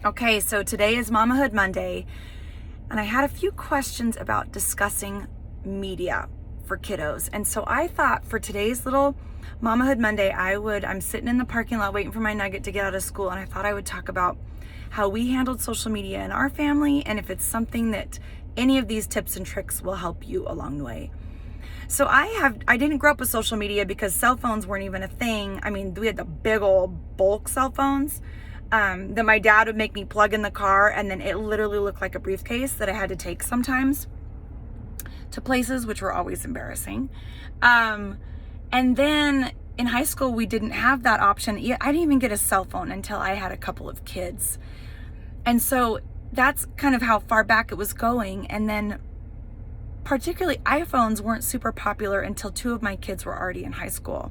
Okay, so today is Mamahood Monday, and I had a few questions about discussing media for kiddos. And so I thought for today's little Mamahood Monday, I'm sitting in the parking lot waiting for my nugget to get out of school, and I thought I would talk about how we handled social media in our family and if it's something that any of these tips and tricks will help you along the way. So I didn't grow up with social media because cell phones weren't even a thing. I mean, we had the big old bulk cell phones that my dad would make me plug in the car, and then it literally looked like a briefcase that I had to take sometimes to places, which were always embarrassing. And then in high school, we didn't have that option. I didn't even get a cell phone until I had a couple of kids. And so that's kind of how far back it was going. And then particularly iPhones weren't super popular until two of my kids were already in high school.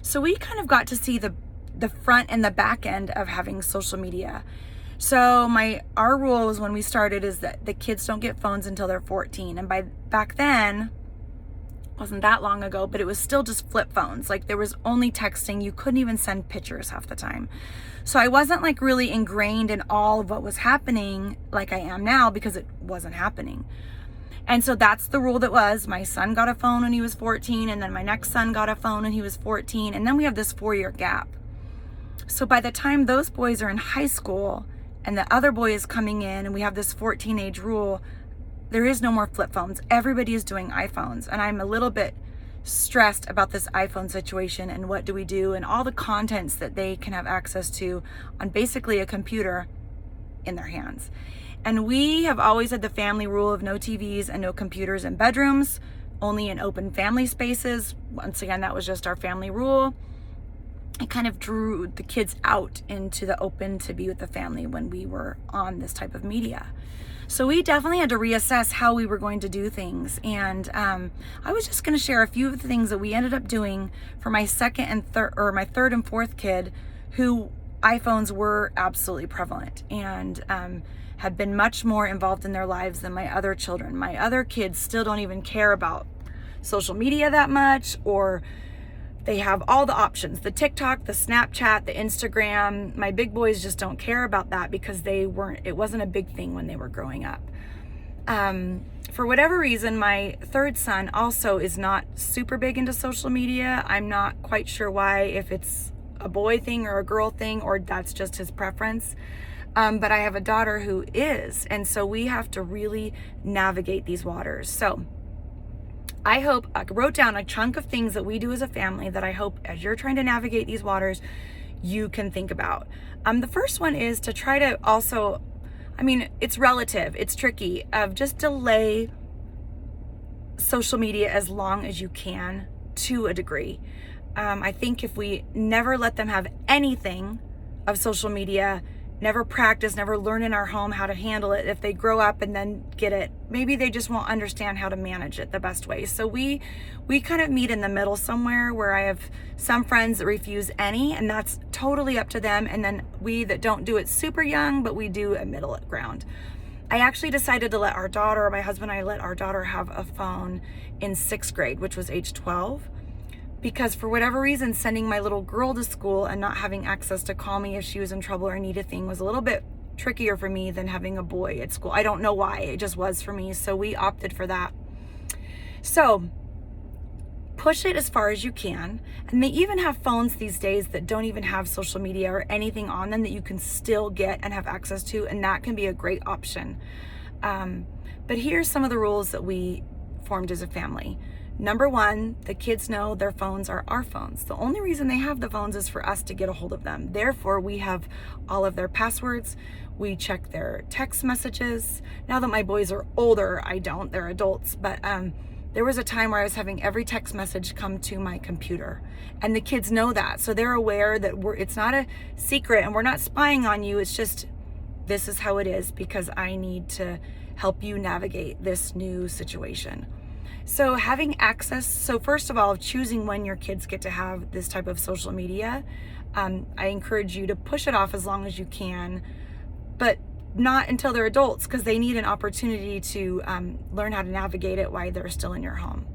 So we kind of got to see the front and the back end of having social media. So our rule was when we started is that the kids don't get phones until they're 14. And back then, wasn't that long ago, but it was still just flip phones. Like there was only texting. You couldn't even send pictures half the time. So I wasn't like really ingrained in all of what was happening like I am now because it wasn't happening. And so that's the rule that was. My son got a phone when he was 14, and then my next son got a phone when he was 14. And then we have this 4-year gap. So by the time those boys are in high school and the other boy is coming in and we have this 14 age rule, there is no more flip phones. Everybody is doing iPhones. And I'm a little bit stressed about this iPhone situation and what do we do and all the contents that they can have access to on basically a computer in their hands. And we have always had the family rule of no TVs and no computers in bedrooms, only in open family spaces. Once again, that was just our family rule. It kind of drew the kids out into the open to be with the family when we were on this type of media. So we definitely had to reassess how we were going to do things. And I was just going to share a few of the things that we ended up doing for my my third and fourth kid, who iPhones were absolutely prevalent and had been much more involved in their lives than my other children. My other kids still don't even care about social media that much, or they have all the options, the TikTok, the Snapchat, the Instagram. My big boys just don't care about that because it wasn't a big thing when they were growing up. For whatever reason, my third son also is not super big into social media. I'm not quite sure why, if it's a boy thing or a girl thing, or that's just his preference. But I have a daughter who is, and so we have to really navigate these waters. So I wrote down a chunk of things that we do as a family that I hope as you're trying to navigate these waters, you can think about. The first one is to try to also, it's relative, it's tricky, of just delay social media as long as you can to a degree. I think if we never let them have anything of social media, never practice, never learn in our home how to handle it, if they grow up and then get it, maybe they just won't understand how to manage it the best way. So we kind of meet in the middle somewhere, where I have some friends that refuse any, and that's totally up to them. And then we that don't do it super young, but we do a middle ground. I actually decided to my husband and I let our daughter have a phone in 6th grade, which was age 12. Because for whatever reason, sending my little girl to school and not having access to call me if she was in trouble or needed a thing was a little bit trickier for me than having a boy at school. I don't know why, it just was for me. So we opted for that. So push it as far as you can. And they even have phones these days that don't even have social media or anything on them that you can still get and have access to. And that can be a great option. But here's some of the rules that we formed as a family. Number 1, the kids know their phones are our phones. The only reason they have the phones is for us to get a hold of them. Therefore, we have all of their passwords. We check their text messages. Now that my boys are older, I don't, they're adults. But there was a time where I was having every text message come to my computer. And the kids know that. So they're aware that it's not a secret and we're not spying on you. It's just, this is how it is because I need to help you navigate this new situation. So having access, so first of all, choosing when your kids get to have this type of social media, I encourage you to push it off as long as you can, but not until they're adults, because they need an opportunity to learn how to navigate it while they're still in your home.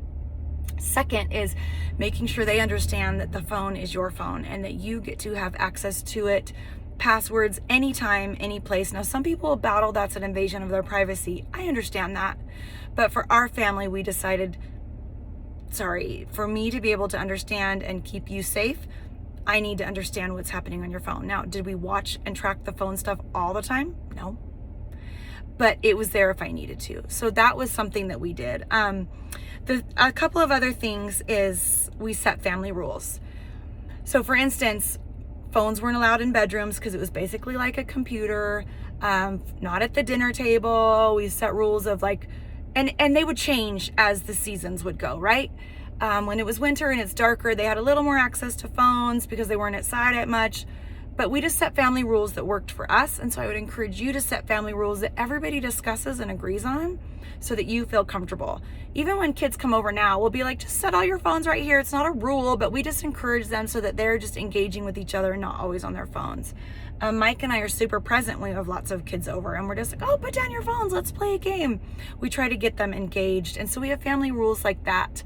Second is making sure they understand that the phone is your phone and that you get to have access to it passwords anytime, any place. Now, some people battle that's an invasion of their privacy. I understand that. But for our family, we decided, for me to be able to understand and keep you safe, I need to understand what's happening on your phone. Now, did we watch and track the phone stuff all the time? No. But it was there if I needed to. So that was something that we did. A couple of other things is we set family rules. So for instance, phones weren't allowed in bedrooms because it was basically like a computer, not at the dinner table. We set rules of like, and they would change as the seasons would go, right? When it was winter and it's darker, they had a little more access to phones because they weren't outside as much. But we just set family rules that worked for us. And so I would encourage you to set family rules that everybody discusses and agrees on so that you feel comfortable. Even when kids come over now, we'll be like, just set all your phones right here. It's not a rule, but we just encourage them so that they're just engaging with each other and not always on their phones. Mike and I are super present when we have lots of kids over, and we're just like, oh, put down your phones, let's play a game. We try to get them engaged. And so we have family rules like that.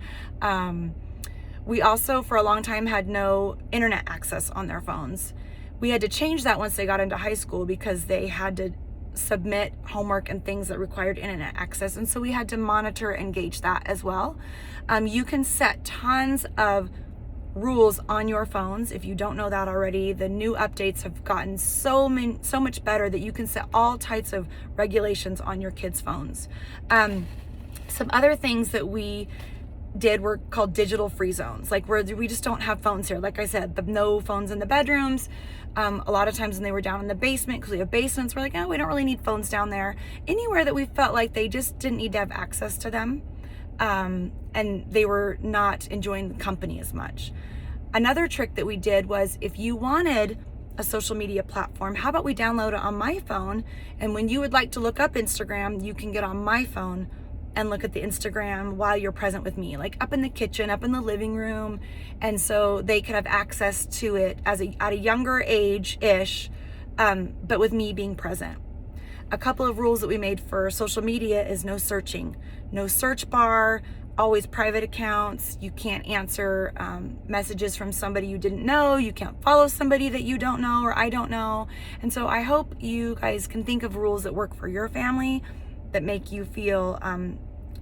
We also, for a long time, had no internet access on their phones. We had to change that once they got into high school because they had to submit homework and things that required internet access. And so we had to monitor and gauge that as well. You can set tons of rules on your phones. If you don't know that already, the new updates have gotten so much better that you can set all types of regulations on your kids' phones. Some other things that we did were called digital free zones, like where we just don't have phones here. Like I said, no phones in the bedrooms. A lot of times when they were down in the basement, because we have basements, we're like, oh, we don't really need phones down there. Anywhere that we felt like they just didn't need to have access to them, and they were not enjoying the company as much. Another trick that we did was, if you wanted a social media platform, how about we download it on my phone, and when you would like to look up Instagram, you can get on my phone and look at the Instagram while you're present with me, like up in the kitchen, up in the living room. And so they could have access to it at a younger age-ish, but with me being present. A couple of rules that we made for social media is no searching, no search bar, always private accounts. You can't answer messages from somebody you didn't know. You can't follow somebody that you don't know or I don't know. And so I hope you guys can think of rules that work for your family that make you feel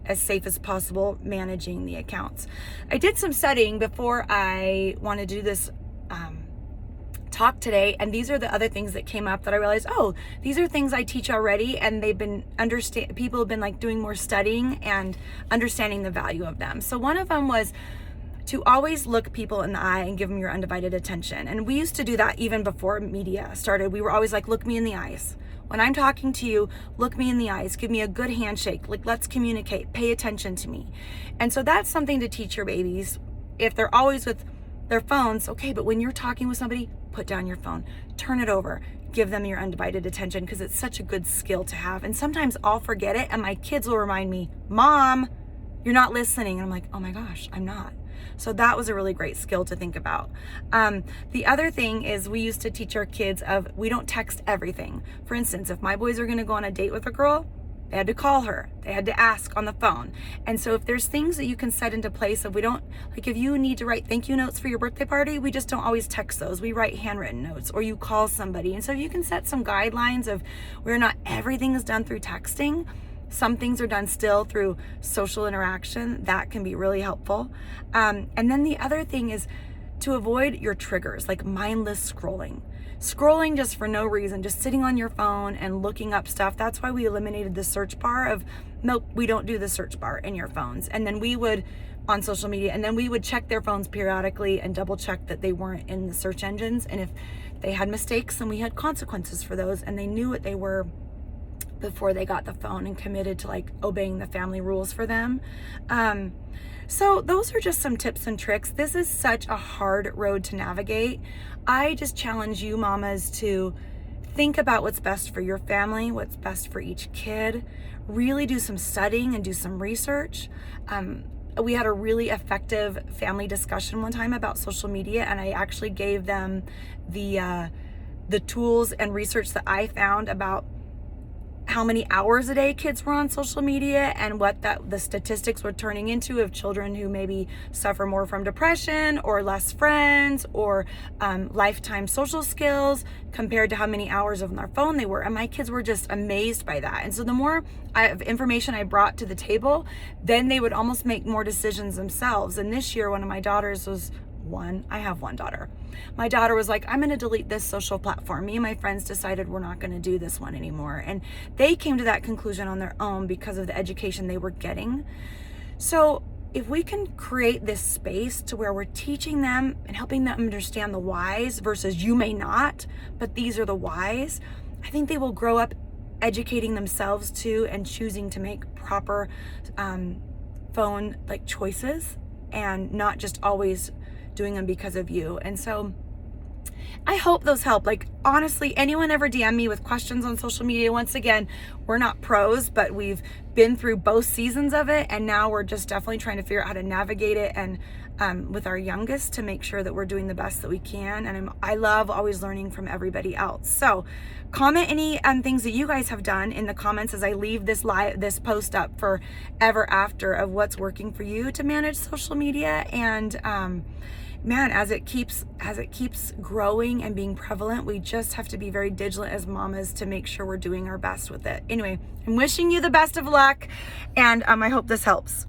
as safe as possible managing the accounts. I did some studying before I wanted to do this talk today, and these are the other things that came up that I realized, oh, these are things I teach already, and people have been like doing more studying and understanding the value of them. So one of them was to always look people in the eye and give them your undivided attention. And we used to do that even before media started. We were always like, look me in the eyes. When I'm talking to you, look me in the eyes, give me a good handshake, like let's communicate, pay attention to me. And so that's something to teach your babies. If they're always with their phones, okay, but when you're talking with somebody, put down your phone, turn it over, give them your undivided attention, because it's such a good skill to have. And sometimes I'll forget it and my kids will remind me, Mom, you're not listening. And I'm like, oh my gosh, I'm not. So that was a really great skill to think about. The other thing is, we used to teach our kids we don't text everything. For instance, if my boys are going to go on a date with a girl, they had to call her. They had to ask on the phone. And so if there's things that you can set into place, if you need to write thank you notes for your birthday party, we just don't always text those. We write handwritten notes, or you call somebody. And so if you can set some guidelines of where not everything is done through texting, some things are done still through social interaction, that can be really helpful. And then the other thing is to avoid your triggers, like mindless scrolling. Scrolling just for no reason, just sitting on your phone and looking up stuff. That's why we eliminated the search bar of, nope, we don't do the search bar in your phones. And then we would, on social media, and then we would check their phones periodically and double check that they weren't in the search engines. And if they had mistakes, then we had consequences for those, and they knew what they were before they got the phone and committed to like obeying the family rules for them. So those are just some tips and tricks. This is such a hard road to navigate. I just challenge you mamas to think about what's best for your family, what's best for each kid. Really do some studying and do some research. We had a really effective family discussion one time about social media, and I actually gave them the tools and research that I found about how many hours a day kids were on social media and what the statistics were turning into of children who maybe suffer more from depression or less friends or lifetime social skills compared to how many hours on their phone they were. And my kids were just amazed by that. And so the more information I brought to the table, then they would almost make more decisions themselves. And this year, one of my daughters was I have one daughter. My daughter was like, I'm going to delete this social platform. Me and my friends decided we're not going to do this one anymore. And they came to that conclusion on their own because of the education they were getting. So if we can create this space to where we're teaching them and helping them understand the whys versus you may not, but these are the whys, I think they will grow up educating themselves too and choosing to make proper phone choices and not just always doing them because of you. And so I hope those help. Honestly, anyone ever DM me with questions on social media, once again, we're not pros, but we've been through both seasons of it, and now we're just definitely trying to figure out how to navigate it and with our youngest to make sure that we're doing the best that we can. And I love always learning from everybody else. So comment any things that you guys have done in the comments as I leave this post up for ever after of what's working for you to manage social media. And man, as it keeps growing and being prevalent, we just have to be very vigilant as mamas to make sure we're doing our best with it. Anyway, I'm wishing you the best of luck, and I hope this helps.